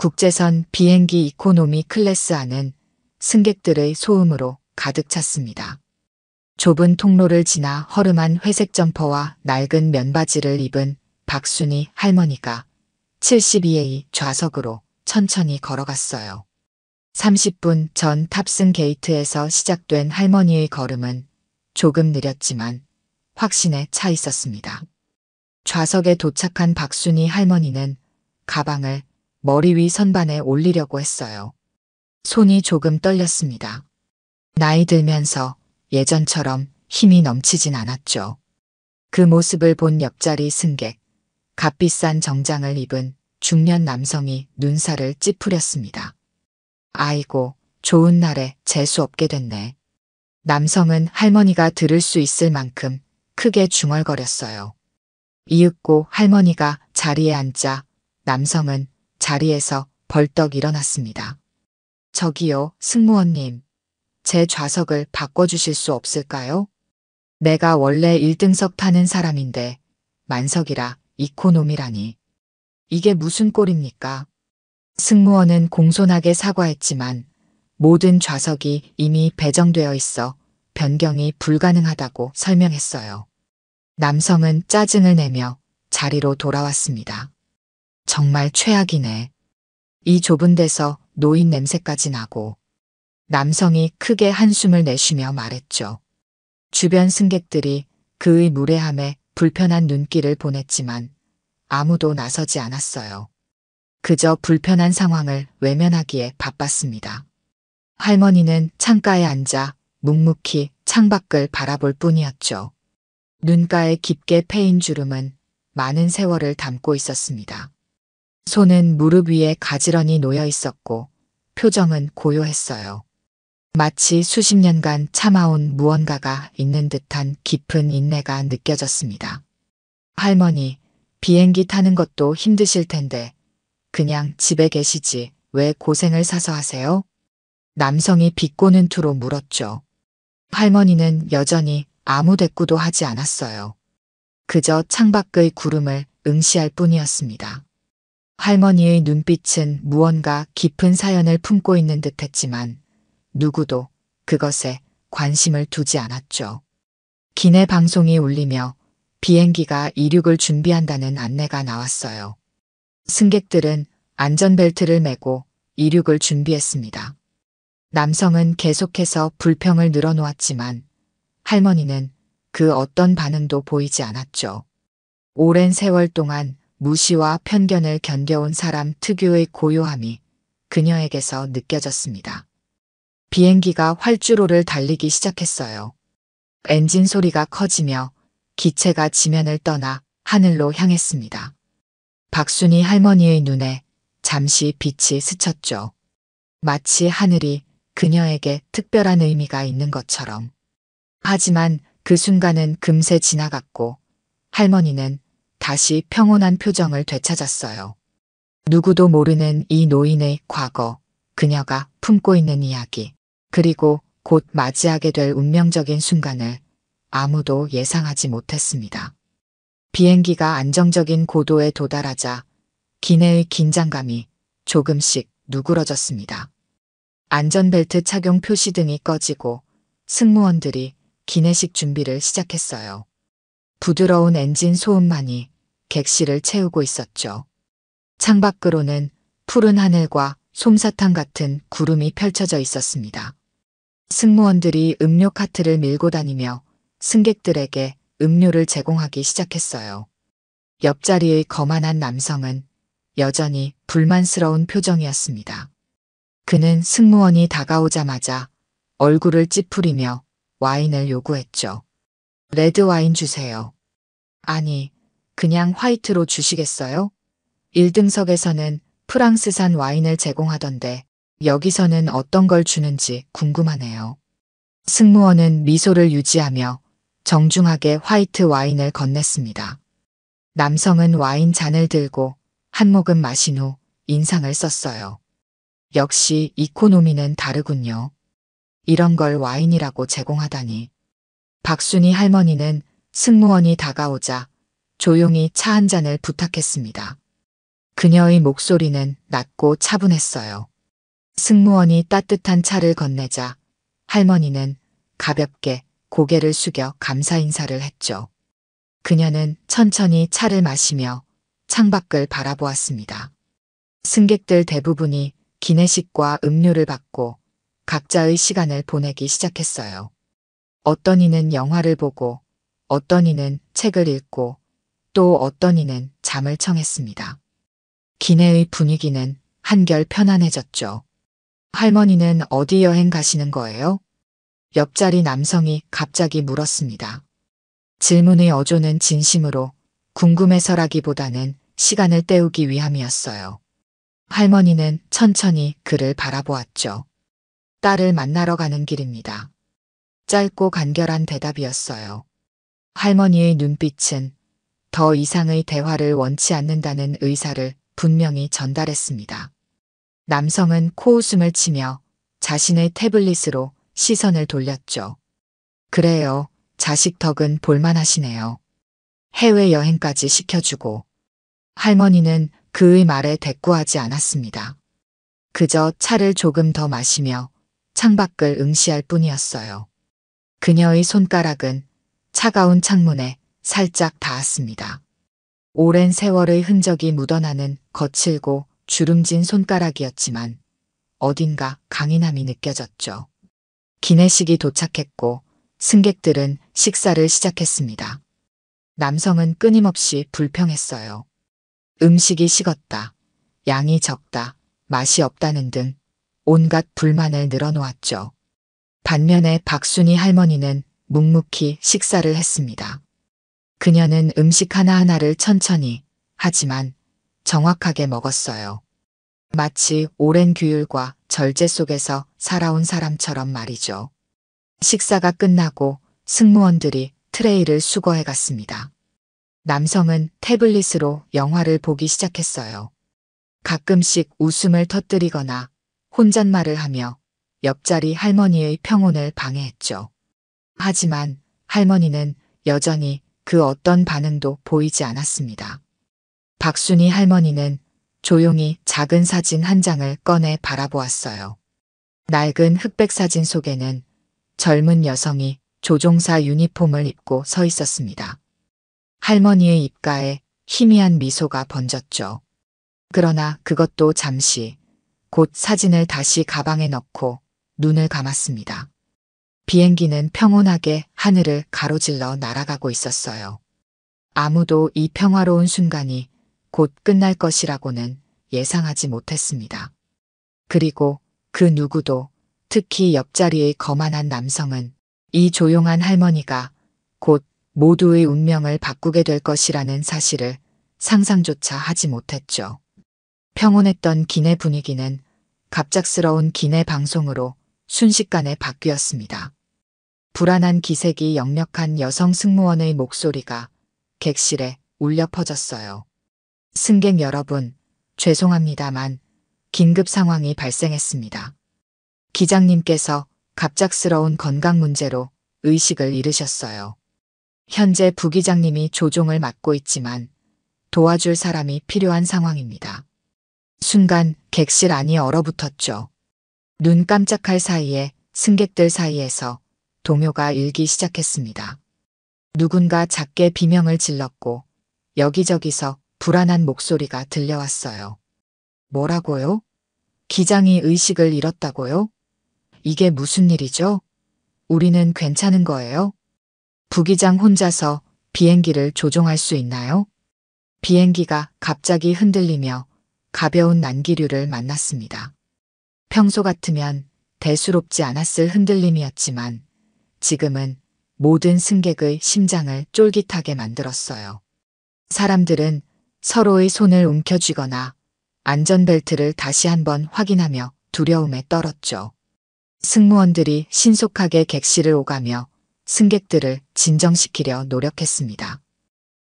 국제선 비행기 이코노미 클래스 안은 승객들의 소음으로 가득 찼습니다. 좁은 통로를 지나 허름한 회색 점퍼와 낡은 면바지를 입은 박순희 할머니가 72A 좌석으로 천천히 걸어갔어요. 30분 전 탑승 게이트에서 시작된 할머니의 걸음은 조금 느렸지만 확신에 차 있었습니다. 좌석에 도착한 박순희 할머니는 가방을 머리 위 선반에 올리려고 했어요. 손이 조금 떨렸습니다. 나이 들면서 예전처럼 힘이 넘치진 않았죠. 그 모습을 본 옆자리 승객, 값비싼 정장을 입은 중년 남성이 눈살을 찌푸렸습니다. 아이고, 좋은 날에 재수 없게 됐네. 남성은 할머니가 들을 수 있을 만큼 크게 중얼거렸어요. 이윽고 할머니가 자리에 앉자 남성은 자리에서 벌떡 일어났습니다. 저기요, 승무원님. 제 좌석을 바꿔주실 수 없을까요? 내가 원래 1등석 타는 사람인데 만석이라 이코노미라니. 이게 무슨 꼴입니까? 승무원은 공손하게 사과했지만 모든 좌석이 이미 배정되어 있어 변경이 불가능하다고 설명했어요. 남성은 짜증을 내며 자리로 돌아왔습니다. 정말 최악이네. 이 좁은 데서 노인 냄새까지 나고. 남성이 크게 한숨을 내쉬며 말했죠. 주변 승객들이 그의 무례함에 불편한 눈길을 보냈지만 아무도 나서지 않았어요. 그저 불편한 상황을 외면하기에 바빴습니다. 할머니는 창가에 앉아 묵묵히 창밖을 바라볼 뿐이었죠. 눈가에 깊게 패인 주름은 많은 세월을 담고 있었습니다. 손은 무릎 위에 가지런히 놓여 있었고 표정은 고요했어요. 마치 수십 년간 참아온 무언가가 있는 듯한 깊은 인내가 느껴졌습니다. 할머니, 비행기 타는 것도 힘드실 텐데 그냥 집에 계시지 왜 고생을 사서 하세요? 남성이 비꼬는 투로 물었죠. 할머니는 여전히 아무 대꾸도 하지 않았어요. 그저 창밖의 구름을 응시할 뿐이었습니다. 할머니의 눈빛은 무언가 깊은 사연을 품고 있는 듯했지만 누구도 그것에 관심을 두지 않았죠. 기내 방송이 울리며 비행기가 이륙을 준비한다는 안내가 나왔어요. 승객들은 안전벨트를 매고 이륙을 준비했습니다. 남성은 계속해서 불평을 늘어놓았지만 할머니는 그 어떤 반응도 보이지 않았죠. 오랜 세월 동안 무시와 편견을 견뎌온 사람 특유의 고요함이 그녀에게서 느껴졌습니다. 비행기가 활주로를 달리기 시작했어요. 엔진 소리가 커지며 기체가 지면을 떠나 하늘로 향했습니다. 박순희 할머니의 눈에 잠시 빛이 스쳤죠. 마치 하늘이 그녀에게 특별한 의미가 있는 것처럼. 하지만 그 순간은 금세 지나갔고 할머니는 다시 평온한 표정을 되찾았어요. 누구도 모르는 이 노인의 과거, 그녀가 품고 있는 이야기, 그리고 곧 맞이하게 될 운명적인 순간을 아무도 예상하지 못했습니다. 비행기가 안정적인 고도에 도달하자 기내의 긴장감이 조금씩 누그러졌습니다. 안전벨트 착용 표시등이 꺼지고 승무원들이 기내식 준비를 시작했어요. 부드러운 엔진 소음만이 객실을 채우고 있었죠. 창밖으로는 푸른 하늘과 솜사탕 같은 구름이 펼쳐져 있었습니다. 승무원들이 음료 카트를 밀고 다니며 승객들에게 음료를 제공하기 시작했어요. 옆자리의 거만한 남성은 여전히 불만스러운 표정이었습니다. 그는 승무원이 다가오자마자 얼굴을 찌푸리며 와인을 요구했죠. 레드 와인 주세요. 아니, 그냥 화이트로 주시겠어요? 1등석에서는 프랑스산 와인을 제공하던데 여기서는 어떤 걸 주는지 궁금하네요. 승무원은 미소를 유지하며 정중하게 화이트 와인을 건넸습니다. 남성은 와인 잔을 들고 한 모금 마신 후 인상을 썼어요. 역시 이코노미는 다르군요. 이런 걸 와인이라고 제공하다니. 박순희 할머니는 승무원이 다가오자 조용히 차 한 잔을 부탁했습니다. 그녀의 목소리는 낮고 차분했어요. 승무원이 따뜻한 차를 건네자 할머니는 가볍게 고개를 숙여 감사 인사를 했죠. 그녀는 천천히 차를 마시며 창밖을 바라보았습니다. 승객들 대부분이 기내식과 음료를 받고 각자의 시간을 보내기 시작했어요. 어떤 이는 영화를 보고 어떤 이는 책을 읽고 또 어떤 이는 잠을 청했습니다. 기내의 분위기는 한결 편안해졌죠. 할머니는 어디 여행 가시는 거예요? 옆자리 남성이 갑자기 물었습니다. 질문의 어조는 진심으로 궁금해서라기보다는 시간을 때우기 위함이었어요. 할머니는 천천히 그를 바라보았죠. 딸을 만나러 가는 길입니다. 짧고 간결한 대답이었어요. 할머니의 눈빛은 더 이상의 대화를 원치 않는다는 의사를 분명히 전달했습니다. 남성은 코웃음을 치며 자신의 태블릿으로 시선을 돌렸죠. 그래요. 자식 덕은 볼만하시네요. 해외여행까지 시켜주고. 할머니는 그의 말에 대꾸하지 않았습니다. 그저 차를 조금 더 마시며 창밖을 응시할 뿐이었어요. 그녀의 손가락은 차가운 창문에 살짝 닿았습니다. 오랜 세월의 흔적이 묻어나는 거칠고 주름진 손가락이었지만 어딘가 강인함이 느껴졌죠. 기내식이 도착했고 승객들은 식사를 시작했습니다. 남성은 끊임없이 불평했어요. 음식이 식었다, 양이 적다, 맛이 없다는 등 온갖 불만을 늘어놓았죠. 반면에 박순희 할머니는 묵묵히 식사를 했습니다. 그녀는 음식 하나하나를 천천히 하지만 정확하게 먹었어요. 마치 오랜 규율과 절제 속에서 살아온 사람처럼 말이죠. 식사가 끝나고 승무원들이 트레이를 수거해 갔습니다. 남성은 태블릿으로 영화를 보기 시작했어요. 가끔씩 웃음을 터뜨리거나 혼잣말을 하며 옆자리 할머니의 평온을 방해했죠. 하지만 할머니는 여전히 그 어떤 반응도 보이지 않았습니다. 박순희 할머니는 조용히 작은 사진 한 장을 꺼내 바라보았어요. 낡은 흑백 사진 속에는 젊은 여성이 조종사 유니폼을 입고 서 있었습니다. 할머니의 입가에 희미한 미소가 번졌죠. 그러나 그것도 잠시, 곧 사진을 다시 가방에 넣고 눈을 감았습니다. 비행기는 평온하게 하늘을 가로질러 날아가고 있었어요. 아무도 이 평화로운 순간이 곧 끝날 것이라고는 예상하지 못했습니다. 그리고 그 누구도, 특히 옆자리의 거만한 남성은 이 조용한 할머니가 곧 모두의 운명을 바꾸게 될 것이라는 사실을 상상조차 하지 못했죠. 평온했던 기내 분위기는 갑작스러운 기내 방송으로 순식간에 바뀌었습니다. 불안한 기색이 역력한 여성 승무원의 목소리가 객실에 울려 퍼졌어요. 승객 여러분, 죄송합니다만 긴급 상황이 발생했습니다. 기장님께서 갑작스러운 건강 문제로 의식을 잃으셨어요. 현재 부기장님이 조종을 맡고 있지만 도와줄 사람이 필요한 상황입니다. 순간 객실 안이 얼어붙었죠. 눈 깜짝할 사이에 승객들 사이에서 동요가 일기 시작했습니다. 누군가 작게 비명을 질렀고 여기저기서 불안한 목소리가 들려왔어요. 뭐라고요? 기장이 의식을 잃었다고요? 이게 무슨 일이죠? 우리는 괜찮은 거예요? 부기장 혼자서 비행기를 조종할 수 있나요? 비행기가 갑자기 흔들리며 가벼운 난기류를 만났습니다. 평소 같으면 대수롭지 않았을 흔들림이었지만 지금은 모든 승객의 심장을 쫄깃하게 만들었어요. 사람들은 서로의 손을 움켜쥐거나 안전벨트를 다시 한번 확인하며 두려움에 떨었죠. 승무원들이 신속하게 객실을 오가며 승객들을 진정시키려 노력했습니다.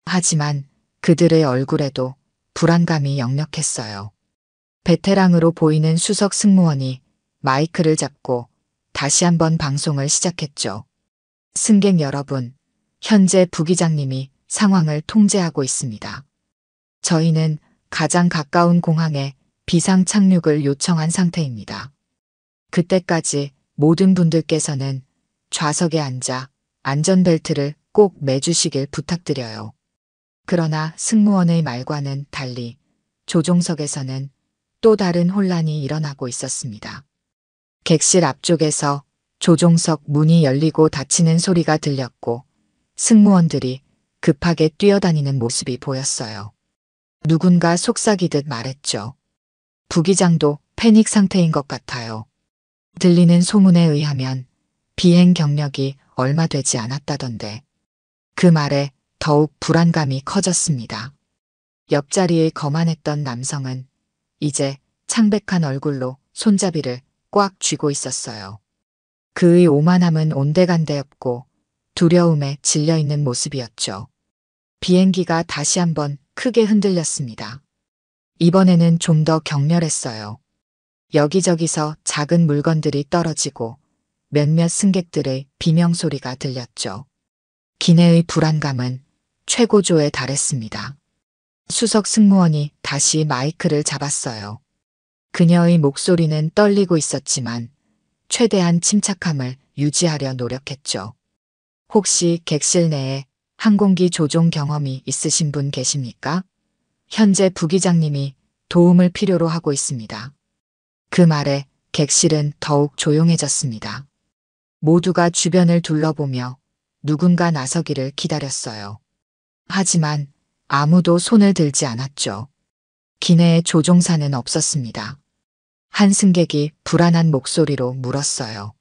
하지만 그들의 얼굴에도 불안감이 역력했어요. 베테랑으로 보이는 수석 승무원이 마이크를 잡고 다시 한번 방송을 시작했죠. 승객 여러분, 현재 부기장님이 상황을 통제하고 있습니다. 저희는 가장 가까운 공항에 비상 착륙을 요청한 상태입니다. 그때까지 모든 분들께서는 좌석에 앉아 안전벨트를 꼭 매주시길 부탁드려요. 그러나 승무원의 말과는 달리 조종석에서는 또 다른 혼란이 일어나고 있었습니다. 객실 앞쪽에서 조종석 문이 열리고 닫히는 소리가 들렸고 승무원들이 급하게 뛰어다니는 모습이 보였어요. 누군가 속삭이듯 말했죠. 부기장도 패닉 상태인 것 같아요. 들리는 소문에 의하면 비행 경력이 얼마 되지 않았다던데. 그 말에 더욱 불안감이 커졌습니다. 옆자리에 거만했던 남성은 이제 창백한 얼굴로 손잡이를 꽉 쥐고 있었어요. 그의 오만함은 온데간데없고 두려움에 질려있는 모습이었죠. 비행기가 다시 한번 크게 흔들렸습니다. 이번에는 좀 더 격렬했어요. 여기저기서 작은 물건들이 떨어지고 몇몇 승객들의 비명소리가 들렸죠. 기내의 불안감은 최고조에 달했습니다. 수석 승무원이 다시 마이크를 잡았어요. 그녀의 목소리는 떨리고 있었지만 최대한 침착함을 유지하려 노력했죠. 혹시 객실 내에 항공기 조종 경험이 있으신 분 계십니까? 현재 부기장님이 도움을 필요로 하고 있습니다. 그 말에 객실은 더욱 조용해졌습니다. 모두가 주변을 둘러보며 누군가 나서기를 기다렸어요. 하지만 아무도 손을 들지 않았죠. 기내에 조종사는 없었습니다. 한 승객이 불안한 목소리로 물었어요.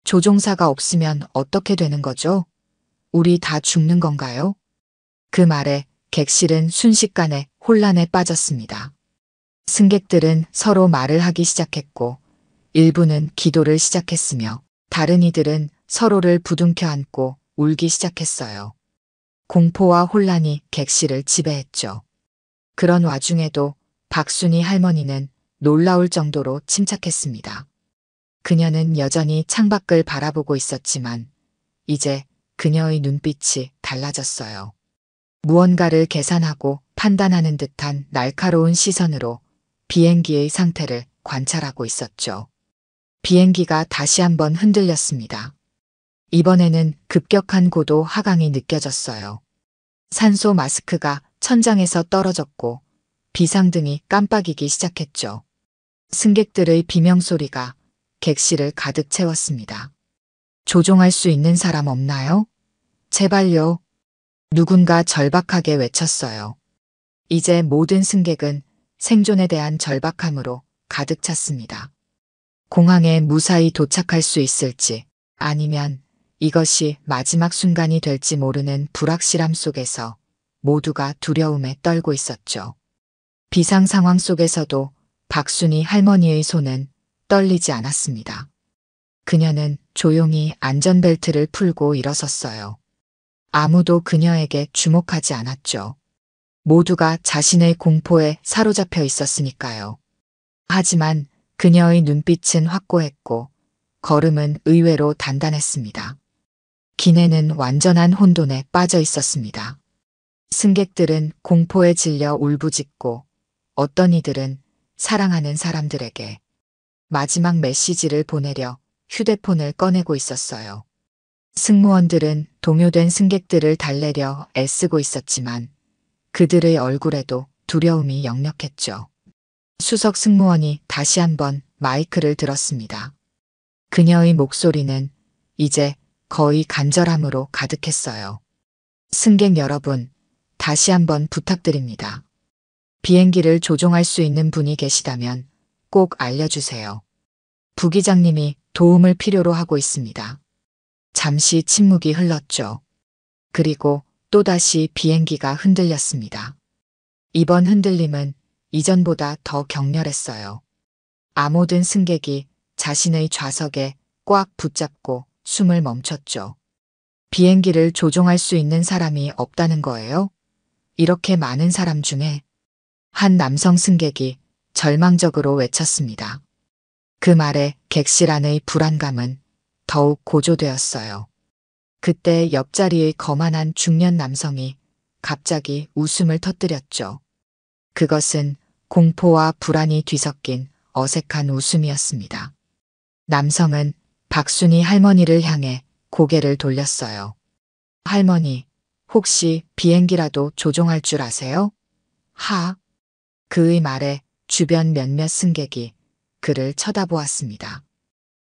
조종사가 없으면 어떻게 되는 거죠? 우리 다 죽는 건가요? 그 말에 객실은 순식간에 혼란에 빠졌습니다. 승객들은 서로 말을 하기 시작했고 일부는 기도를 시작했으며 다른 이들은 서로를 부둥켜 안고 울기 시작했어요. 공포와 혼란이 객실을 지배했죠. 그런 와중에도 박순희 할머니는 놀라울 정도로 침착했습니다. 그녀는 여전히 창밖을 바라보고 있었지만 이제 그녀의 눈빛이 달라졌어요. 무언가를 계산하고 판단하는 듯한 날카로운 시선으로 비행기의 상태를 관찰하고 있었죠. 비행기가 다시 한번 흔들렸습니다. 이번에는 급격한 고도 하강이 느껴졌어요. 산소 마스크가 천장에서 떨어졌고 비상등이 깜빡이기 시작했죠. 승객들의 비명소리가 객실을 가득 채웠습니다. 조종할 수 있는 사람 없나요? 제발요. 누군가 절박하게 외쳤어요. 이제 모든 승객은 생존에 대한 절박함으로 가득 찼습니다. 공항에 무사히 도착할 수 있을지 아니면 이것이 마지막 순간이 될지 모르는 불확실함 속에서 모두가 두려움에 떨고 있었죠. 비상 상황 속에서도 박순희 할머니의 손은 떨리지 않았습니다. 그녀는 조용히 안전벨트를 풀고 일어섰어요. 아무도 그녀에게 주목하지 않았죠. 모두가 자신의 공포에 사로잡혀 있었으니까요. 하지만 그녀의 눈빛은 확고했고 걸음은 의외로 단단했습니다. 기내는 완전한 혼돈에 빠져 있었습니다. 승객들은 공포에 질려 울부짖고 어떤 이들은 사랑하는 사람들에게 마지막 메시지를 보내려 휴대폰을 꺼내고 있었어요. 승무원들은 동요된 승객들을 달래려 애쓰고 있었지만 그들의 얼굴에도 두려움이 역력했죠. 수석 승무원이 다시 한번 마이크를 들었습니다. 그녀의 목소리는 이제 거의 간절함으로 가득했어요. 승객 여러분, 다시 한번 부탁드립니다. 비행기를 조종할 수 있는 분이 계시다면 꼭 알려주세요. 부기장님이 도움을 필요로 하고 있습니다. 잠시 침묵이 흘렀죠. 그리고 또다시 비행기가 흔들렸습니다. 이번 흔들림은 이전보다 더 격렬했어요. 아모든 승객이 자신의 좌석에 꽉 붙잡고 숨을 멈췄죠. 비행기를 조종할 수 있는 사람이 없다는 거예요? 이렇게 많은 사람 중에 한 남성 승객이 절망적으로 외쳤습니다. 그 말에 객실 안의 불안감은 더욱 고조되었어요. 그때 옆자리의 거만한 중년 남성이 갑자기 웃음을 터뜨렸죠. 그것은 공포와 불안이 뒤섞인 어색한 웃음이었습니다. 남성은 박순이 할머니를 향해 고개를 돌렸어요. 할머니, 혹시 비행기라도 조종할 줄 아세요? 하. 그의 말에 주변 몇몇 승객이 그를 쳐다보았습니다.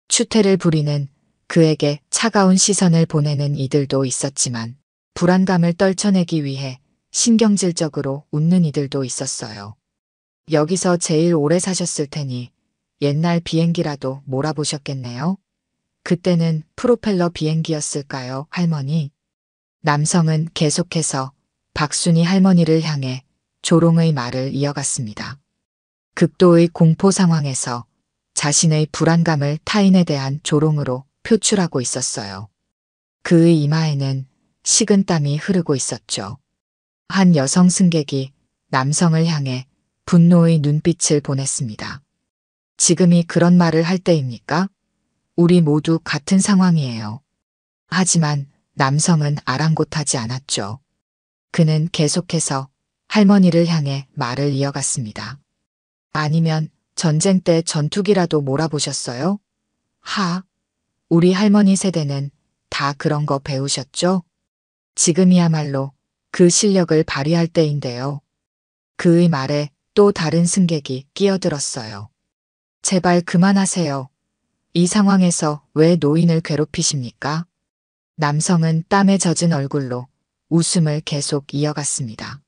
추태를 부리는 그에게 차가운 시선을 보내는 이들도 있었지만 불안감을 떨쳐내기 위해 신경질적으로 웃는 이들도 있었어요. 여기서 제일 오래 사셨을 테니 옛날 비행기라도 몰아보셨겠네요. 그때는 프로펠러 비행기였을까요, 할머니? 남성은 계속해서 박순이 할머니를 향해 조롱의 말을 이어갔습니다. 극도의 공포 상황에서 자신의 불안감을 타인에 대한 조롱으로 표출하고 있었어요. 그의 이마에는 식은땀이 흐르고 있었죠. 한 여성 승객이 남성을 향해 분노의 눈빛을 보냈습니다. 지금이 그런 말을 할 때입니까? 우리 모두 같은 상황이에요. 하지만 남성은 아랑곳하지 않았죠. 그는 계속해서 할머니를 향해 말을 이어갔습니다. 아니면 전쟁 때 전투기라도 몰아보셨어요? 하, 우리 할머니 세대는 다 그런 거 배우셨죠? 지금이야말로 그 실력을 발휘할 때인데요. 그의 말에 또 다른 승객이 끼어들었어요. 제발 그만하세요. 이 상황에서 왜 노인을 괴롭히십니까? 남성은 땀에 젖은 얼굴로 웃음을 계속 이어갔습니다.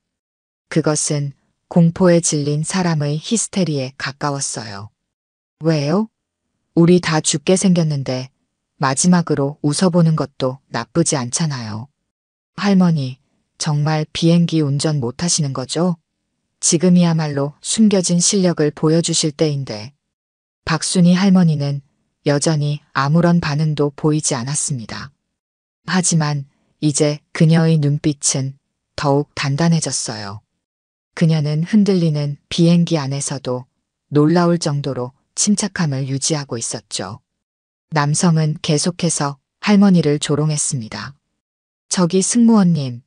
그것은 공포에 질린 사람의 히스테리에 가까웠어요. 왜요? 우리 다 죽게 생겼는데 마지막으로 웃어보는 것도 나쁘지 않잖아요. 할머니, 정말 비행기 운전 못하시는 거죠? 지금이야말로 숨겨진 실력을 보여주실 때인데. 박순이 할머니는 여전히 아무런 반응도 보이지 않았습니다. 하지만 이제 그녀의 눈빛은 더욱 단단해졌어요. 그녀는 흔들리는 비행기 안에서도 놀라울 정도로 침착함을 유지하고 있었죠. 남성은 계속해서 할머니를 조롱했습니다. 저기 승무원님,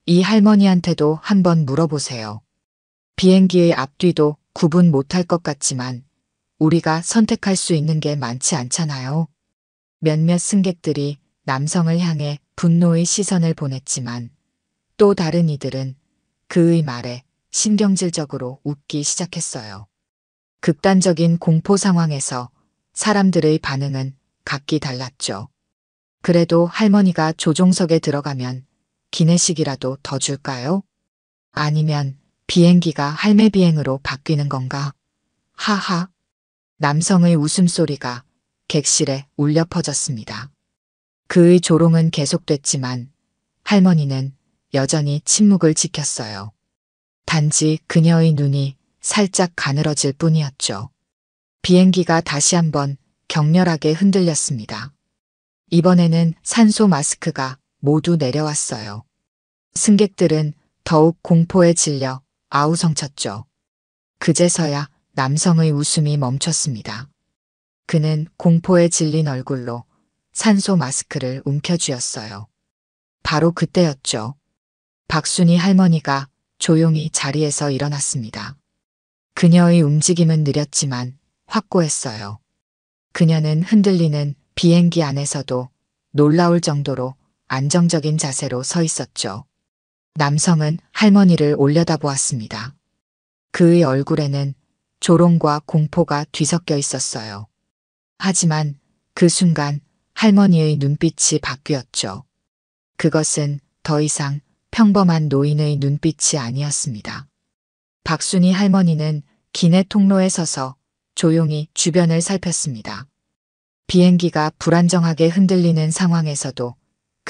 이 할머니한테도 한번 물어보세요. 비행기의 앞뒤도 구분 못할 것 같지만 우리가 선택할 수 있는 게 많지 않잖아요. 몇몇 승객들이 남성을 향해 분노의 시선을 보냈지만 또 다른 이들은 그의 말에 신경질적으로 웃기 시작했어요. 극단적인 공포 상황에서 사람들의 반응은 각기 달랐죠. 그래도 할머니가 조종석에 들어가면 기내식이라도 더 줄까요? 아니면 비행기가 할매비행으로 바뀌는 건가? 하하. 남성의 웃음소리가 객실에 울려 퍼졌습니다. 그의 조롱은 계속됐지만 할머니는 여전히 침묵을 지켰어요. 단지 그녀의 눈이 살짝 가늘어질 뿐이었죠. 비행기가 다시 한번 격렬하게 흔들렸습니다. 이번에는 산소 마스크가 모두 내려왔어요. 승객들은 더욱 공포에 질려 아우성쳤죠. 그제서야 남성의 웃음이 멈췄습니다. 그는 공포에 질린 얼굴로 산소 마스크를 움켜쥐었어요. 바로 그때였죠. 박순이 할머니가 조용히 자리에서 일어났습니다. 그녀의 움직임은 느렸지만 확고했어요. 그녀는 흔들리는 비행기 안에서도 놀라울 정도로 안정적인 자세로 서 있었죠. 남성은 할머니를 올려다보았습니다. 그의 얼굴에는 조롱과 공포가 뒤섞여 있었어요. 하지만 그 순간 할머니의 눈빛이 바뀌었죠. 그것은 더 이상 평범한 노인의 눈빛이 아니었습니다. 박순이 할머니는 기내 통로에 서서 조용히 주변을 살폈습니다. 비행기가 불안정하게 흔들리는 상황에서도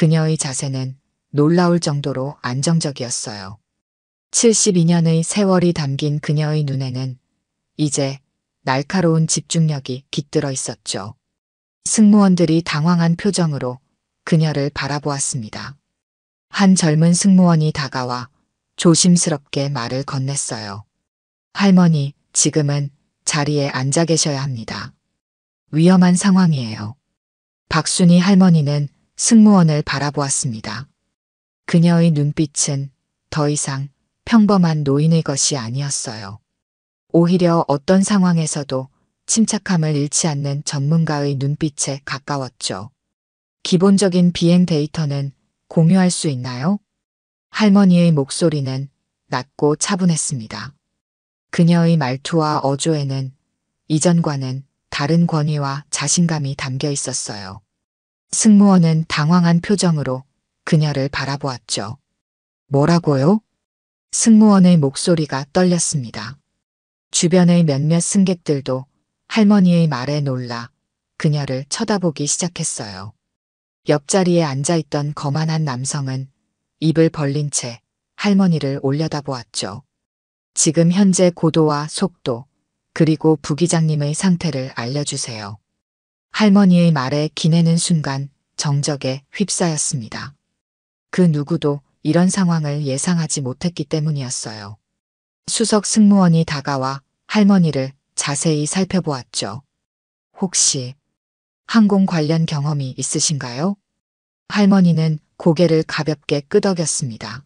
그녀의 자세는 놀라울 정도로 안정적이었어요. 72년의 세월이 담긴 그녀의 눈에는 이제 날카로운 집중력이 깃들어 있었죠. 승무원들이 당황한 표정으로 그녀를 바라보았습니다. 한 젊은 승무원이 다가와 조심스럽게 말을 건넸어요. 할머니, 지금은 자리에 앉아 계셔야 합니다. 위험한 상황이에요. 박순이 할머니는 승무원을 바라보았습니다. 그녀의 눈빛은 더 이상 평범한 노인의 것이 아니었어요. 오히려 어떤 상황에서도 침착함을 잃지 않는 전문가의 눈빛에 가까웠죠. 기본적인 비행 데이터는 공유할 수 있나요? 할머니의 목소리는 낮고 차분했습니다. 그녀의 말투와 어조에는 이전과는 다른 권위와 자신감이 담겨 있었어요. 승무원은 당황한 표정으로 그녀를 바라보았죠. 뭐라고요? 승무원의 목소리가 떨렸습니다. 주변의 몇몇 승객들도 할머니의 말에 놀라 그녀를 쳐다보기 시작했어요. 옆자리에 앉아있던 거만한 남성은 입을 벌린 채 할머니를 올려다보았죠. 지금 현재 고도와 속도, 그리고 부기장님의 상태를 알려주세요. 할머니의 말에 기내는 순간 정적에 휩싸였습니다. 그 누구도 이런 상황을 예상하지 못했기 때문이었어요. 수석 승무원이 다가와 할머니를 자세히 살펴보았죠. 혹시 항공 관련 경험이 있으신가요? 할머니는 고개를 가볍게 끄덕였습니다.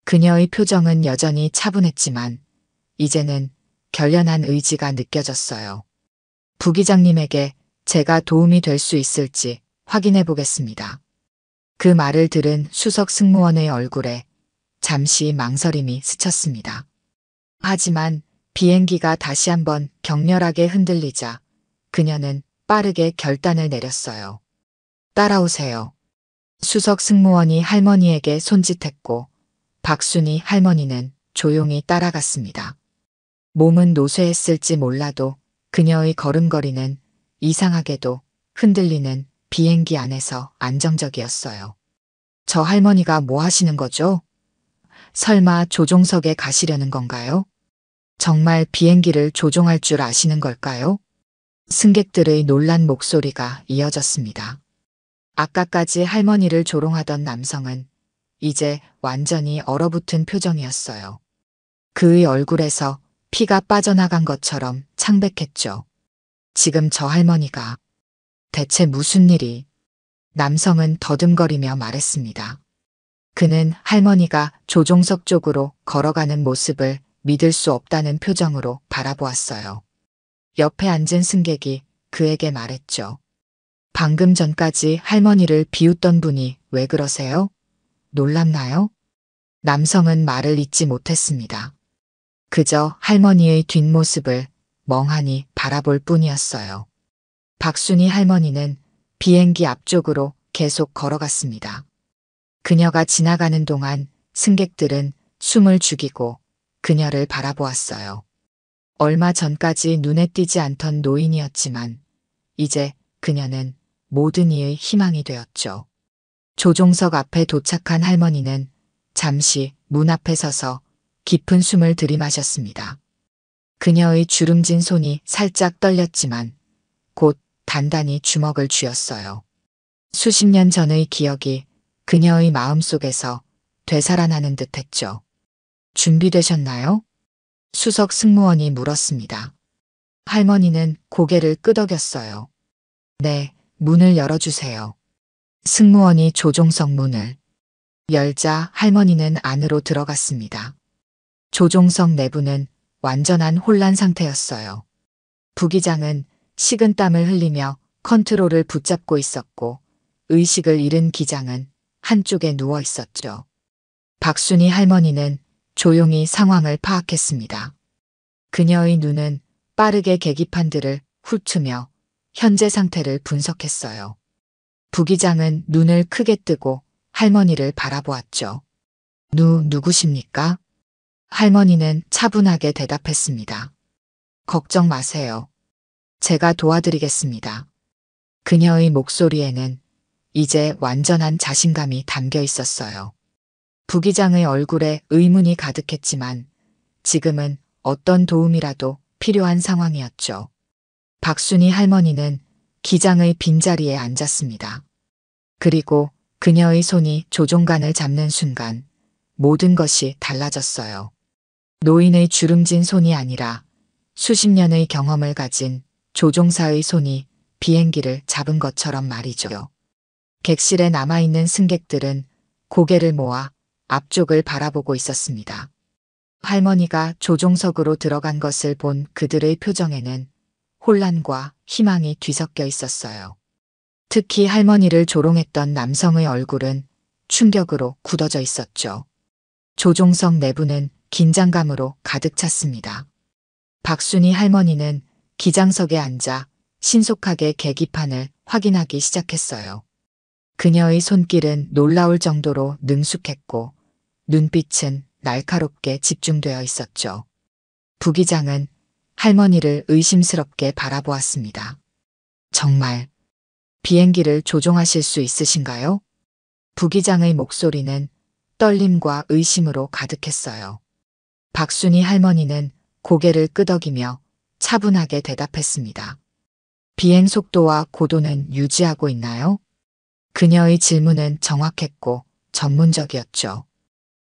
그녀의 표정은 여전히 차분했지만 이제는 결연한 의지가 느껴졌어요. 부기장님에게 제가 도움이 될 수 있을지 확인해 보겠습니다. 그 말을 들은 수석 승무원의 얼굴에 잠시 망설임이 스쳤습니다. 하지만 비행기가 다시 한번 격렬하게 흔들리자 그녀는 빠르게 결단을 내렸어요. 따라오세요. 수석 승무원이 할머니에게 손짓했고 박순희 할머니는 조용히 따라갔습니다. 몸은 노쇠했을지 몰라도 그녀의 걸음걸이는 이상하게도 흔들리는 비행기 안에서 안정적이었어요. 저 할머니가 뭐 하시는 거죠? 설마 조종석에 가시려는 건가요? 정말 비행기를 조종할 줄 아시는 걸까요? 승객들의 놀란 목소리가 이어졌습니다. 아까까지 할머니를 조롱하던 남성은 이제 완전히 얼어붙은 표정이었어요. 그의 얼굴에서 피가 빠져나간 것처럼 창백했죠. 지금 저 할머니가 대체 무슨 일이? 남성은 더듬거리며 말했습니다. 그는 할머니가 조종석 쪽으로 걸어가는 모습을 믿을 수 없다는 표정으로 바라보았어요. 옆에 앉은 승객이 그에게 말했죠. 방금 전까지 할머니를 비웃던 분이 왜 그러세요? 놀랍나요? 남성은 말을 잇지 못했습니다. 그저 할머니의 뒷모습을 멍하니 바라볼 뿐이었어요. 박순희 할머니는 비행기 앞쪽으로 계속 걸어갔습니다. 그녀가 지나가는 동안 승객들은 숨을 죽이고 그녀를 바라보았어요. 얼마 전까지 눈에 띄지 않던 노인이었지만 이제 그녀는 모든 이의 희망이 되었죠. 조종석 앞에 도착한 할머니는 잠시 문 앞에 서서 깊은 숨을 들이마셨습니다. 그녀의 주름진 손이 살짝 떨렸지만 곧 단단히 주먹을 쥐었어요. 수십 년 전의 기억이 그녀의 마음속에서 되살아나는 듯했죠. 준비되셨나요? 수석 승무원이 물었습니다. 할머니는 고개를 끄덕였어요. 네, 문을 열어주세요. 승무원이 조종석 문을 열자 할머니는 안으로 들어갔습니다. 조종석 내부는 완전한 혼란 상태였어요. 부기장은 식은땀을 흘리며 컨트롤을 붙잡고 있었고 의식을 잃은 기장은 한쪽에 누워 있었죠. 박순희 할머니는 조용히 상황을 파악했습니다. 그녀의 눈은 빠르게 계기판들을 훑으며 현재 상태를 분석했어요. 부기장은 눈을 크게 뜨고 할머니를 바라보았죠. 누구십니까? 할머니는 차분하게 대답했습니다. 걱정 마세요. 제가 도와드리겠습니다. 그녀의 목소리에는 이제 완전한 자신감이 담겨 있었어요. 부기장의 얼굴에 의문이 가득했지만 지금은 어떤 도움이라도 필요한 상황이었죠. 박순희 할머니는 기장의 빈자리에 앉았습니다. 그리고 그녀의 손이 조종간을 잡는 순간 모든 것이 달라졌어요. 노인의 주름진 손이 아니라 수십 년의 경험을 가진 조종사의 손이 비행기를 잡은 것처럼 말이죠. 객실에 남아있는 승객들은 고개를 모아 앞쪽을 바라보고 있었습니다. 할머니가 조종석으로 들어간 것을 본 그들의 표정에는 혼란과 희망이 뒤섞여 있었어요. 특히 할머니를 조롱했던 남성의 얼굴은 충격으로 굳어져 있었죠. 조종석 내부는 긴장감으로 가득 찼습니다. 박순희 할머니는 기장석에 앉아 신속하게 계기판을 확인하기 시작했어요. 그녀의 손길은 놀라울 정도로 능숙했고 눈빛은 날카롭게 집중되어 있었죠. 부기장은 할머니를 의심스럽게 바라보았습니다. 정말 비행기를 조종하실 수 있으신가요? 부기장의 목소리는 떨림과 의심으로 가득했어요. 박순희 할머니는 고개를 끄덕이며 차분하게 대답했습니다. 비행 속도와 고도는 유지하고 있나요? 그녀의 질문은 정확했고 전문적이었죠.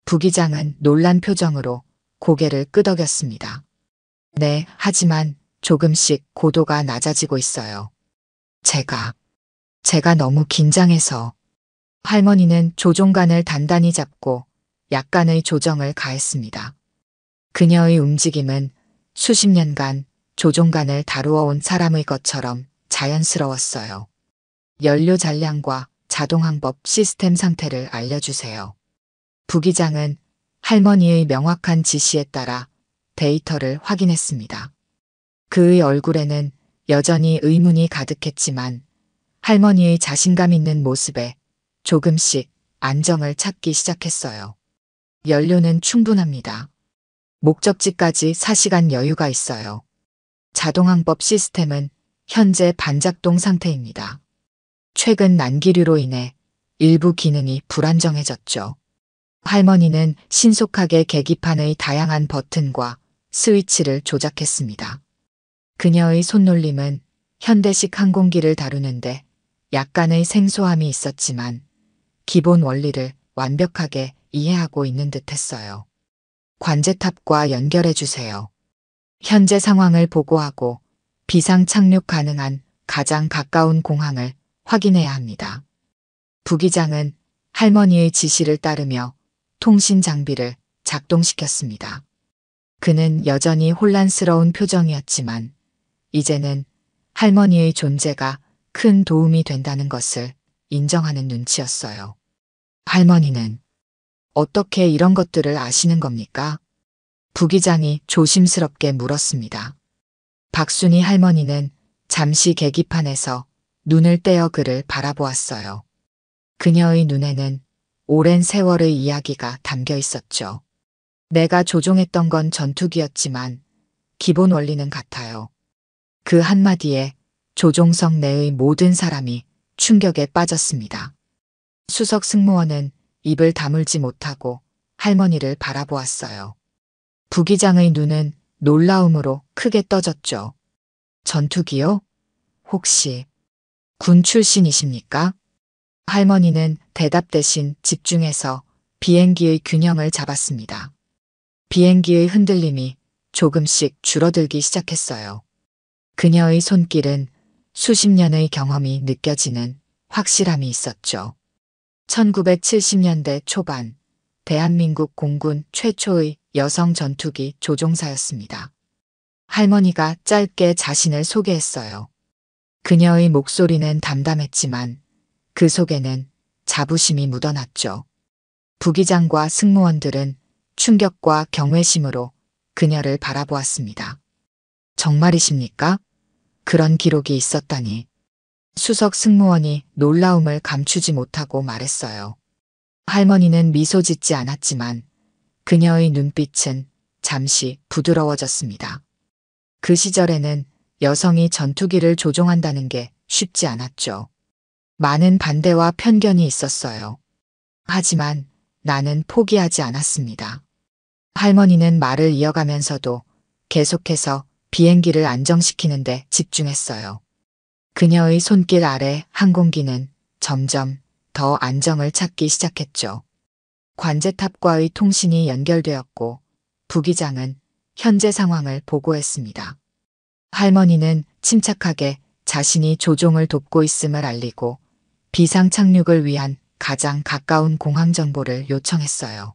부기장은 놀란 표정으로 고개를 끄덕였습니다. 네, 하지만 조금씩 고도가 낮아지고 있어요. 제가 너무 긴장해서. 할머니는 조종관을 단단히 잡고 약간의 조정을 가했습니다. 그녀의 움직임은 수십 년간 조종관을 다루어 온 사람의 것처럼 자연스러웠어요. 연료 잔량과 자동항법 시스템 상태를 알려주세요. 부기장은 할머니의 명확한 지시에 따라 데이터를 확인했습니다. 그의 얼굴에는 여전히 의문이 가득했지만 할머니의 자신감 있는 모습에 조금씩 안정을 찾기 시작했어요. 연료는 충분합니다. 목적지까지 4시간 여유가 있어요. 자동항법 시스템은 현재 반작동 상태입니다. 최근 난기류로 인해 일부 기능이 불안정해졌죠. 할머니는 신속하게 계기판의 다양한 버튼과 스위치를 조작했습니다. 그녀의 손놀림은 현대식 항공기를 다루는데 약간의 생소함이 있었지만 기본 원리를 완벽하게 이해하고 있는 듯했어요. 관제탑과 연결해 주세요. 현재 상황을 보고하고 비상 착륙 가능한 가장 가까운 공항을 확인해야 합니다. 부기장은 할머니의 지시를 따르며 통신 장비를 작동시켰습니다. 그는 여전히 혼란스러운 표정이었지만 이제는 할머니의 존재가 큰 도움이 된다는 것을 인정하는 눈치였어요. 할머니는 어떻게 이런 것들을 아시는 겁니까? 부기장이 조심스럽게 물었습니다. 박순희 할머니는 잠시 계기판에서 눈을 떼어 그를 바라보았어요. 그녀의 눈에는 오랜 세월의 이야기가 담겨 있었죠. 내가 조종했던 건 전투기였지만 기본 원리는 같아요. 그 한마디에 조종석 내의 모든 사람이 충격에 빠졌습니다. 수석 승무원은 입을 다물지 못하고 할머니를 바라보았어요. 부기장의 눈은 놀라움으로 크게 떠졌죠. 전투기요? 혹시 군 출신이십니까? 할머니는 대답 대신 집중해서 비행기의 균형을 잡았습니다. 비행기의 흔들림이 조금씩 줄어들기 시작했어요. 그녀의 손길은 수십 년의 경험이 느껴지는 확실함이 있었죠. 1970년대 초반 대한민국 공군 최초의 여성 전투기 조종사였습니다. 할머니가 짧게 자신을 소개했어요. 그녀의 목소리는 담담했지만 그 속에는 자부심이 묻어났죠. 부기장과 승무원들은 충격과 경외심으로 그녀를 바라보았습니다. 정말이십니까? 그런 기록이 있었다니. 수석 승무원이 놀라움을 감추지 못하고 말했어요. 할머니는 미소 짓지 않았지만 그녀의 눈빛은 잠시 부드러워졌습니다. 그 시절에는 여성이 전투기를 조종한다는 게 쉽지 않았죠. 많은 반대와 편견이 있었어요. 하지만 나는 포기하지 않았습니다. 할머니는 말을 이어가면서도 계속해서 비행기를 안정시키는 데 집중했어요. 그녀의 손길 아래 항공기는 점점 더 안정을 찾기 시작했죠. 관제탑과의 통신이 연결되었고 부기장은 현재 상황을 보고했습니다. 할머니는 침착하게 자신이 조종을 돕고 있음을 알리고 비상 착륙을 위한 가장 가까운 공항 정보를 요청했어요.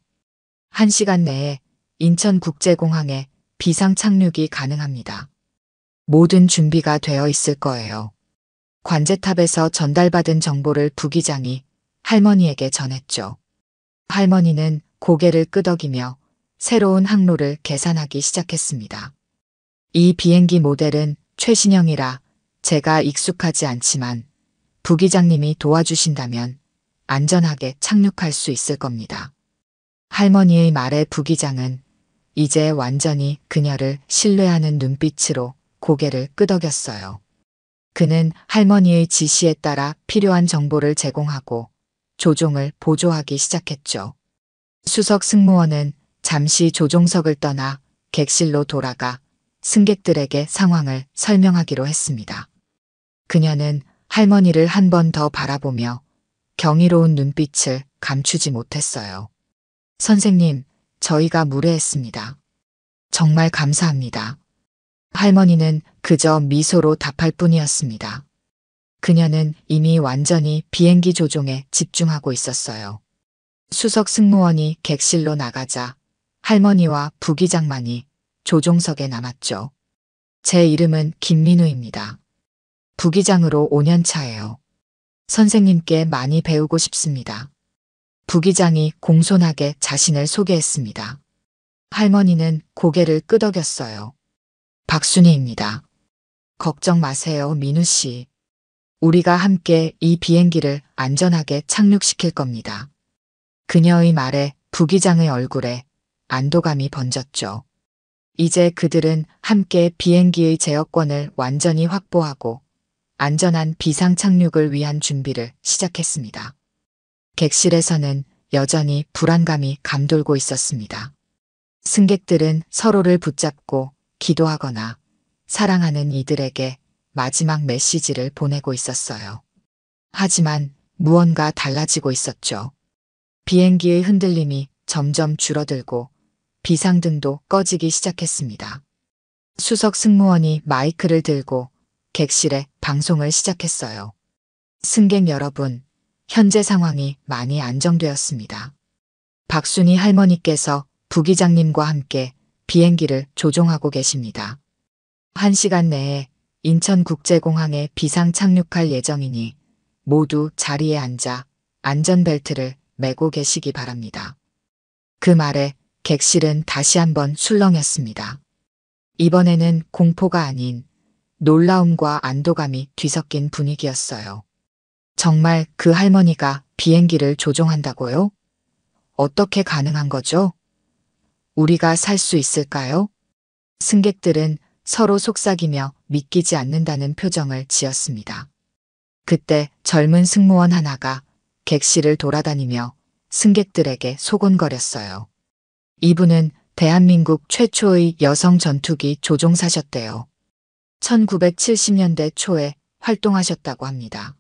1시간 내에 인천국제공항에 비상 착륙이 가능합니다. 모든 준비가 되어 있을 거예요. 관제탑에서 전달받은 정보를 부기장이 할머니에게 전했죠. 할머니는 고개를 끄덕이며 새로운 항로를 계산하기 시작했습니다. 이 비행기 모델은 최신형이라 제가 익숙하지 않지만 부기장님이 도와주신다면 안전하게 착륙할 수 있을 겁니다. 할머니의 말에 부기장은 이제 완전히 그녀를 신뢰하는 눈빛으로 고개를 끄덕였어요. 그는 할머니의 지시에 따라 필요한 정보를 제공하고 조종을 보조하기 시작했죠. 수석 승무원은 잠시 조종석을 떠나 객실로 돌아가 승객들에게 상황을 설명하기로 했습니다. 그녀는 할머니를 한 번 더 바라보며 경이로운 눈빛을 감추지 못했어요. 선생님, 저희가 무례했습니다. 정말 감사합니다. 할머니는 그저 미소로 답할 뿐이었습니다. 그녀는 이미 완전히 비행기 조종에 집중하고 있었어요. 수석 승무원이 객실로 나가자 할머니와 부기장만이 조종석에 남았죠. 제 이름은 김민우입니다. 부기장으로 5년 차예요. 선생님께 많이 배우고 싶습니다. 부기장이 공손하게 자신을 소개했습니다. 할머니는 고개를 끄덕였어요. 박순희입니다. 걱정 마세요, 민우 씨. 우리가 함께 이 비행기를 안전하게 착륙시킬 겁니다. 그녀의 말에 부기장의 얼굴에 안도감이 번졌죠. 이제 그들은 함께 비행기의 제어권을 완전히 확보하고 안전한 비상 착륙을 위한 준비를 시작했습니다. 객실에서는 여전히 불안감이 감돌고 있었습니다. 승객들은 서로를 붙잡고 기도하거나 사랑하는 이들에게 마지막 메시지를 보내고 있었어요. 하지만 무언가 달라지고 있었죠. 비행기의 흔들림이 점점 줄어들고 비상등도 꺼지기 시작했습니다. 수석 승무원이 마이크를 들고 객실에 방송을 시작했어요. 승객 여러분, 현재 상황이 많이 안정되었습니다. 박순희 할머니께서 부기장님과 함께 비행기를 조종하고 계십니다. 1시간 내에 인천국제공항에 비상 착륙할 예정이니 모두 자리에 앉아 안전벨트를 매고 계시기 바랍니다. 그 말에 객실은 다시 한번 술렁였습니다. 이번에는 공포가 아닌 놀라움과 안도감이 뒤섞인 분위기였어요. 정말 그 할머니가 비행기를 조종한다고요? 어떻게 가능한 거죠? 우리가 살 수 있을까요? 승객들은 서로 속삭이며 믿기지 않는다는 표정을 지었습니다. 그때 젊은 승무원 하나가 객실을 돌아다니며 승객들에게 소곤거렸어요. 이분은 대한민국 최초의 여성 전투기 조종사셨대요. 1970년대 초에 활동하셨다고 합니다.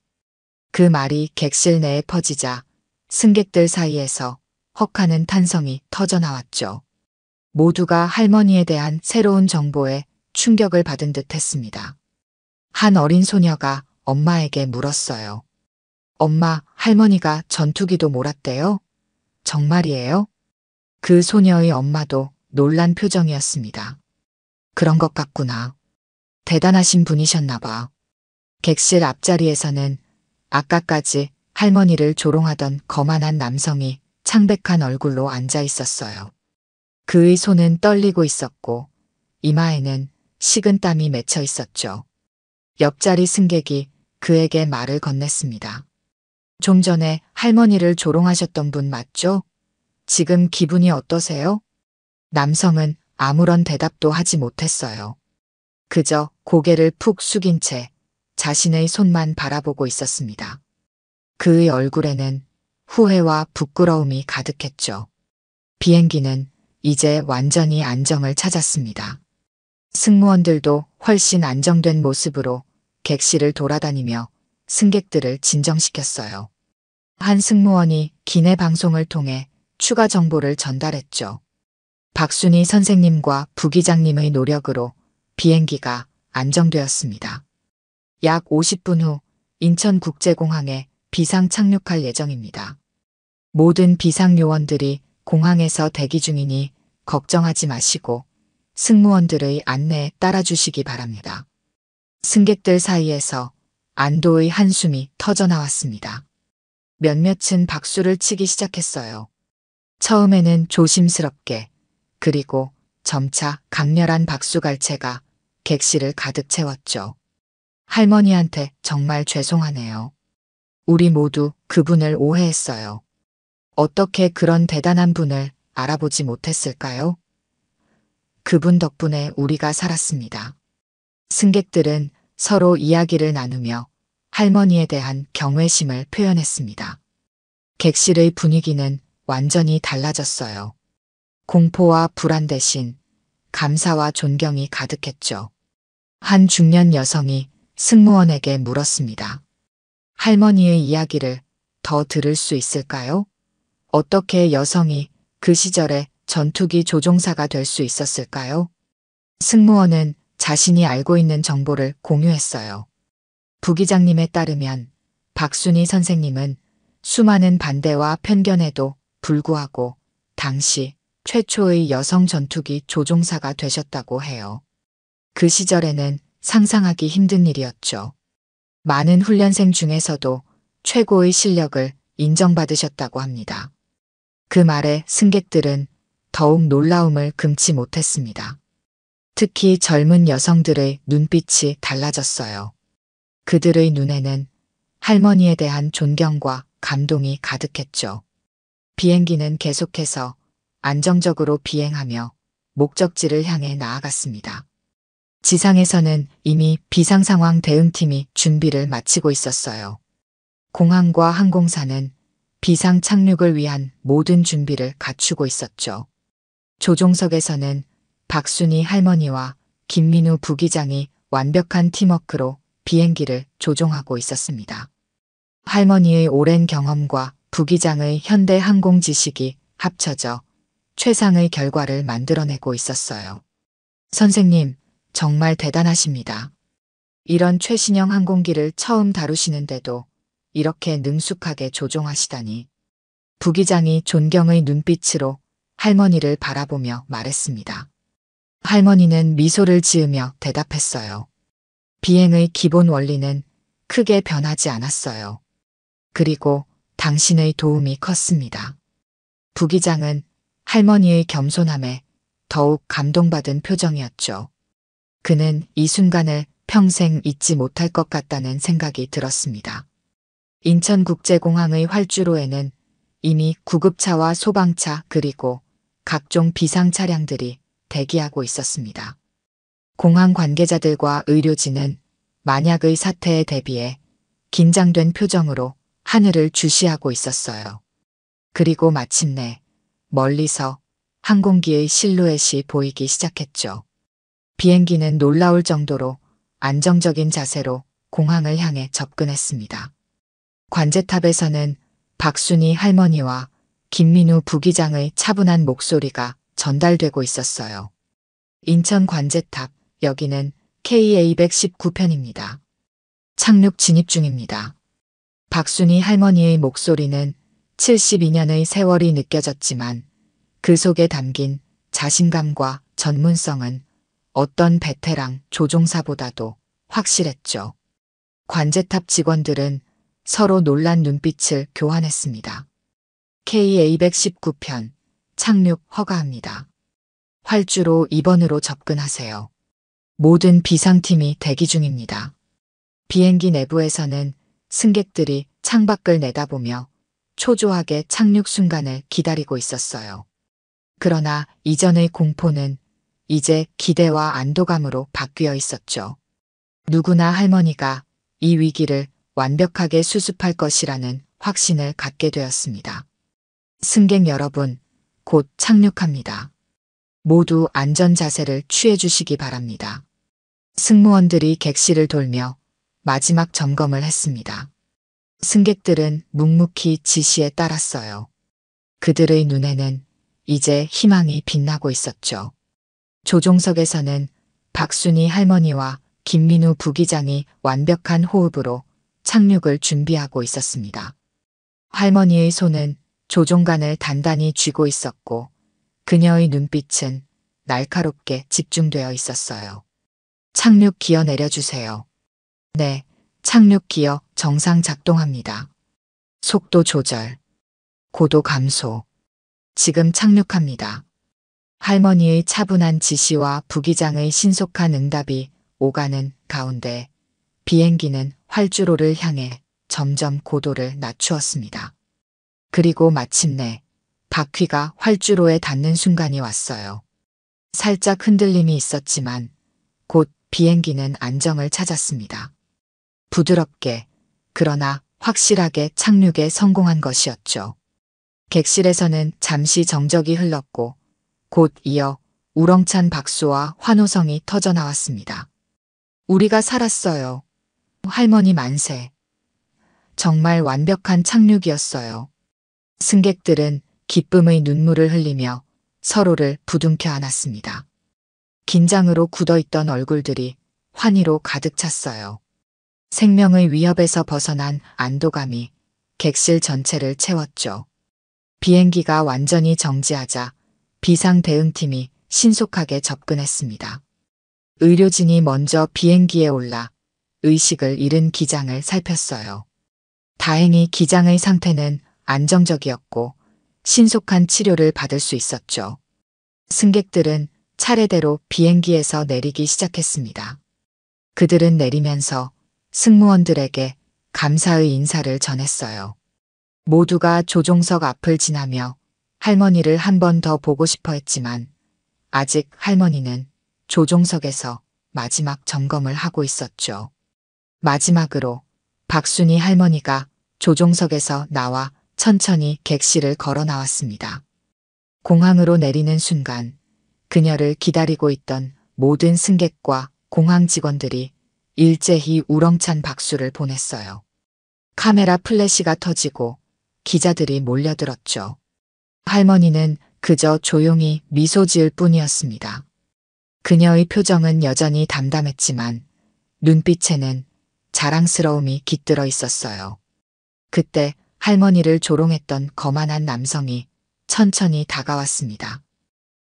그 말이 객실 내에 퍼지자 승객들 사이에서 헉하는 탄성이 터져나왔죠. 모두가 할머니에 대한 새로운 정보에 충격을 받은 듯 했습니다. 한 어린 소녀가 엄마에게 물었어요. 엄마, 할머니가 전투기도 몰았대요? 정말이에요? 그 소녀의 엄마도 놀란 표정이었습니다. 그런 것 같구나. 대단하신 분이셨나 봐. 객실 앞자리에서는 아까까지 할머니를 조롱하던 거만한 남성이 창백한 얼굴로 앉아 있었어요. 그의 손은 떨리고 있었고 이마에는 식은 땀이 맺혀 있었죠. 옆자리 승객이 그에게 말을 건넸습니다. 좀 전에 할머니를 조롱하셨던 분 맞죠? 지금 기분이 어떠세요? 남성은 아무런 대답도 하지 못했어요. 그저 고개를 푹 숙인 채 자신의 손만 바라보고 있었습니다. 그의 얼굴에는 후회와 부끄러움이 가득했죠. 비행기는 이제 완전히 안정을 찾았습니다. 승무원들도 훨씬 안정된 모습으로 객실을 돌아다니며 승객들을 진정시켰어요. 한 승무원이 기내 방송을 통해 추가 정보를 전달했죠. 박순희 선생님과 부기장님의 노력으로 비행기가 안정되었습니다. 약 50분 후 인천국제공항에 비상 착륙할 예정입니다. 모든 비상 요원들이 공항에서 대기 중이니 걱정하지 마시고 승무원들의 안내에 따라주시기 바랍니다. 승객들 사이에서 안도의 한숨이 터져나왔습니다. 몇몇은 박수를 치기 시작했어요. 처음에는 조심스럽게, 그리고 점차 강렬한 박수갈채가 객실을 가득 채웠죠. 할머니한테 정말 죄송하네요. 우리 모두 그분을 오해했어요. 어떻게 그런 대단한 분을 알아보지 못했을까요? 그분 덕분에 우리가 살았습니다. 승객들은 서로 이야기를 나누며 할머니에 대한 경외심을 표현했습니다. 객실의 분위기는 완전히 달라졌어요. 공포와 불안 대신 감사와 존경이 가득했죠. 한 중년 여성이 승무원에게 물었습니다. 할머니의 이야기를 더 들을 수 있을까요? 어떻게 여성이 그 시절에 전투기 조종사가 될 수 있었을까요? 승무원은 자신이 알고 있는 정보를 공유했어요. 부기장님에 따르면 박순희 선생님은 수많은 반대와 편견에도 불구하고 당시 최초의 여성 전투기 조종사가 되셨다고 해요. 그 시절에는 상상하기 힘든 일이었죠. 많은 훈련생 중에서도 최고의 실력을 인정받으셨다고 합니다. 그 말에 승객들은 더욱 놀라움을 금치 못했습니다. 특히 젊은 여성들의 눈빛이 달라졌어요. 그들의 눈에는 할머니에 대한 존경과 감동이 가득했죠. 비행기는 계속해서 안정적으로 비행하며 목적지를 향해 나아갔습니다. 지상에서는 이미 비상상황 대응팀이 준비를 마치고 있었어요. 공항과 항공사는 비상 착륙을 위한 모든 준비를 갖추고 있었죠. 조종석에서는 박순희 할머니와 김민우 부기장이 완벽한 팀워크로 비행기를 조종하고 있었습니다. 할머니의 오랜 경험과 부기장의 현대 항공 지식이 합쳐져 최상의 결과를 만들어내고 있었어요. 선생님, 정말 대단하십니다. 이런 최신형 항공기를 처음 다루시는데도 이렇게 능숙하게 조종하시다니. 부기장이 존경의 눈빛으로 할머니를 바라보며 말했습니다. 할머니는 미소를 지으며 대답했어요. 비행의 기본 원리는 크게 변하지 않았어요. 그리고 당신의 도움이 컸습니다. 부기장은 할머니의 겸손함에 더욱 감동받은 표정이었죠. 그는 이 순간을 평생 잊지 못할 것 같다는 생각이 들었습니다. 인천국제공항의 활주로에는 이미 구급차와 소방차 그리고 각종 비상 차량들이 대기하고 있었습니다. 공항 관계자들과 의료진은 만약의 사태에 대비해 긴장된 표정으로 하늘을 주시하고 있었어요. 그리고 마침내 멀리서 항공기의 실루엣이 보이기 시작했죠. 비행기는 놀라울 정도로 안정적인 자세로 공항을 향해 접근했습니다. 관제탑에서는 박순희 할머니와 김민우 부기장의 차분한 목소리가 전달되고 있었어요. 인천 관제탑, 여기는 KA-119편입니다. 착륙 진입 중입니다. 박순희 할머니의 목소리는 72년의 세월이 느껴졌지만 그 속에 담긴 자신감과 전문성은 어떤 베테랑 조종사보다도 확실했죠. 관제탑 직원들은 서로 놀란 눈빛을 교환했습니다. KA-119편, 착륙 허가합니다. 활주로 2번으로 접근하세요. 모든 비상팀이 대기 중입니다. 비행기 내부에서는 승객들이 창밖을 내다보며 초조하게 착륙 순간을 기다리고 있었어요. 그러나 이전의 공포는 이제 기대와 안도감으로 바뀌어 있었죠. 누구나 할머니가 이 위기를 완벽하게 수습할 것이라는 확신을 갖게 되었습니다. 승객 여러분, 곧 착륙합니다. 모두 안전 자세를 취해 주시기 바랍니다. 승무원들이 객실을 돌며 마지막 점검을 했습니다. 승객들은 묵묵히 지시에 따랐어요. 그들의 눈에는 이제 희망이 빛나고 있었죠. 조종석에서는 박순희 할머니와 김민우 부기장이 완벽한 호흡으로 착륙을 준비하고 있었습니다. 할머니의 손은 조종관을 단단히 쥐고 있었고 그녀의 눈빛은 날카롭게 집중되어 있었어요. 착륙 기어 내려주세요. 네, 착륙 기어 정상 작동합니다. 속도 조절, 고도 감소. 지금 착륙합니다. 할머니의 차분한 지시와 부기장의 신속한 응답이 오가는 가운데 비행기는 활주로를 향해 점점 고도를 낮추었습니다. 그리고 마침내 바퀴가 활주로에 닿는 순간이 왔어요. 살짝 흔들림이 있었지만 곧 비행기는 안정을 찾았습니다. 부드럽게, 그러나 확실하게 착륙에 성공한 것이었죠. 객실에서는 잠시 정적이 흘렀고 곧 이어 우렁찬 박수와 환호성이 터져나왔습니다. 우리가 살았어요. 할머니 만세. 정말 완벽한 착륙이었어요. 승객들은 기쁨의 눈물을 흘리며 서로를 부둥켜 안았습니다. 긴장으로 굳어있던 얼굴들이 환희로 가득 찼어요. 생명의 위협에서 벗어난 안도감이 객실 전체를 채웠죠. 비행기가 완전히 정지하자 비상대응팀이 신속하게 접근했습니다. 의료진이 먼저 비행기에 올라 의식을 잃은 기장을 살폈어요. 다행히 기장의 상태는 안정적이었고 신속한 치료를 받을 수 있었죠. 승객들은 차례대로 비행기에서 내리기 시작했습니다. 그들은 내리면서 승무원들에게 감사의 인사를 전했어요. 모두가 조종석 앞을 지나며 할머니를 한 번 더 보고 싶어 했지만 아직 할머니는 조종석에서 마지막 점검을 하고 있었죠. 마지막으로 박순희 할머니가 조종석에서 나와 천천히 객실을 걸어 나왔습니다. 공항으로 내리는 순간 그녀를 기다리고 있던 모든 승객과 공항 직원들이 일제히 우렁찬 박수를 보냈어요. 카메라 플래시가 터지고 기자들이 몰려들었죠. 할머니는 그저 조용히 미소 지을 뿐이었습니다. 그녀의 표정은 여전히 담담했지만 눈빛에는 자랑스러움이 깃들어 있었어요. 그때 할머니를 조롱했던 거만한 남성이 천천히 다가왔습니다.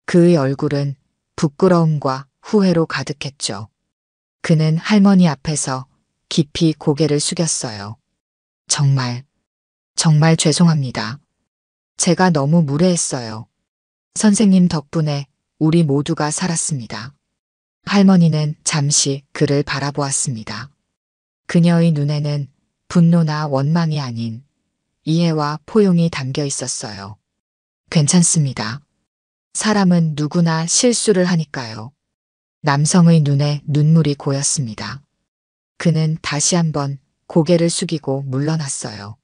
그의 얼굴은 부끄러움과 후회로 가득했죠. 그는 할머니 앞에서 깊이 고개를 숙였어요. 정말 죄송합니다. 제가 너무 무례했어요. 선생님 덕분에 우리 모두가 살았습니다. 할머니는 잠시 그를 바라보았습니다. 그녀의 눈에는 분노나 원망이 아닌 이해와 포용이 담겨 있었어요. 괜찮습니다. 사람은 누구나 실수를 하니까요. 남성의 눈에 눈물이 고였습니다. 그는 다시 한번 고개를 숙이고 물러났어요.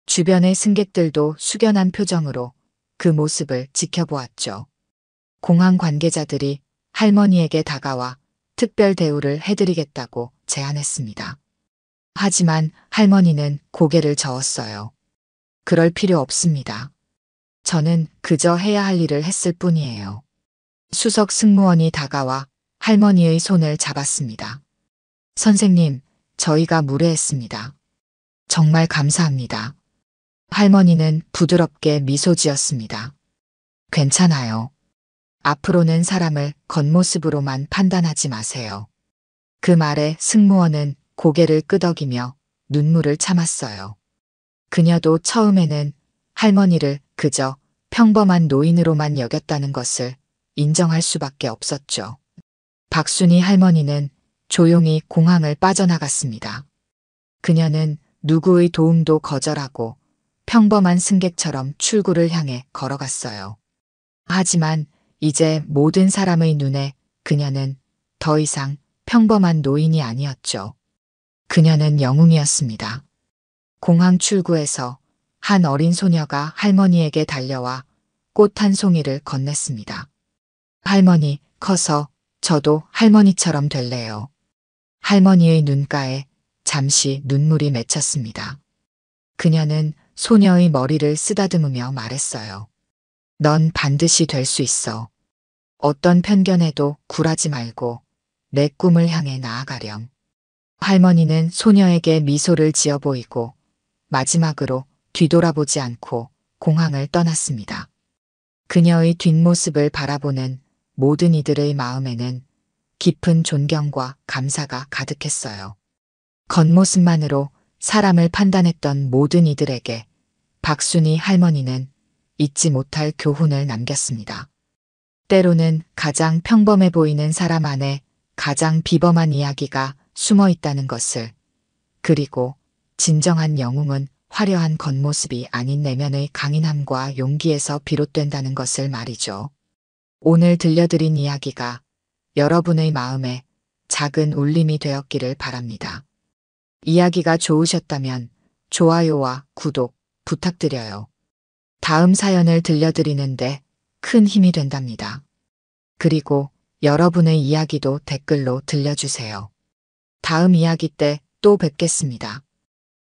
주변의 승객들도 숙연한 표정으로 그 모습을 지켜보았죠. 공항 관계자들이 할머니에게 다가와 특별 대우를 해드리겠다고 제안했습니다. 하지만 할머니는 고개를 저었어요. 그럴 필요 없습니다. 저는 그저 해야 할 일을 했을 뿐이에요. 수석 승무원이 다가와 할머니의 손을 잡았습니다. 선생님, 저희가 무례했습니다. 정말 감사합니다. 할머니는 부드럽게 미소 지었습니다. 괜찮아요. 앞으로는 사람을 겉모습으로만 판단하지 마세요. 그 말에 승무원은 고개를 끄덕이며 눈물을 참았어요. 그녀도 처음에는 할머니를 그저 평범한 노인으로만 여겼다는 것을 인정할 수밖에 없었죠. 박순희 할머니는 조용히 공항을 빠져나갔습니다. 그녀는 누구의 도움도 거절하고 평범한 승객처럼 출구를 향해 걸어갔어요. 하지만 이제 모든 사람의 눈에 그녀는 더 이상 평범한 노인이 아니었죠. 그녀는 영웅이었습니다. 공항 출구에서 한 어린 소녀가 할머니에게 달려와 꽃 한 송이를 건넸습니다. 할머니, 커서 저도 할머니처럼 될래요. 할머니의 눈가에 잠시 눈물이 맺혔습니다. 그녀는 소녀의 머리를 쓰다듬으며 말했어요. 넌 반드시 될 수 있어. 어떤 편견에도 굴하지 말고 내 꿈을 향해 나아가렴. 할머니는 소녀에게 미소를 지어 보이고 마지막으로 뒤돌아보지 않고 공항을 떠났습니다. 그녀의 뒷모습을 바라보는 모든 이들의 마음에는 깊은 존경과 감사가 가득했어요. 겉모습만으로 사람을 판단했던 모든 이들에게 박순희 할머니는 잊지 못할 교훈을 남겼습니다. 때로는 가장 평범해 보이는 사람 안에 가장 비범한 이야기가 숨어 있다는 것을, 그리고 진정한 영웅은 화려한 겉모습이 아닌 내면의 강인함과 용기에서 비롯된다는 것을 말이죠. 오늘 들려드린 이야기가 여러분의 마음에 작은 울림이 되었기를 바랍니다. 이야기가 좋으셨다면 좋아요와 구독 부탁드려요. 다음 사연을 들려드리는데 큰 힘이 된답니다. 그리고 여러분의 이야기도 댓글로 들려주세요. 다음 이야기 때 또 뵙겠습니다.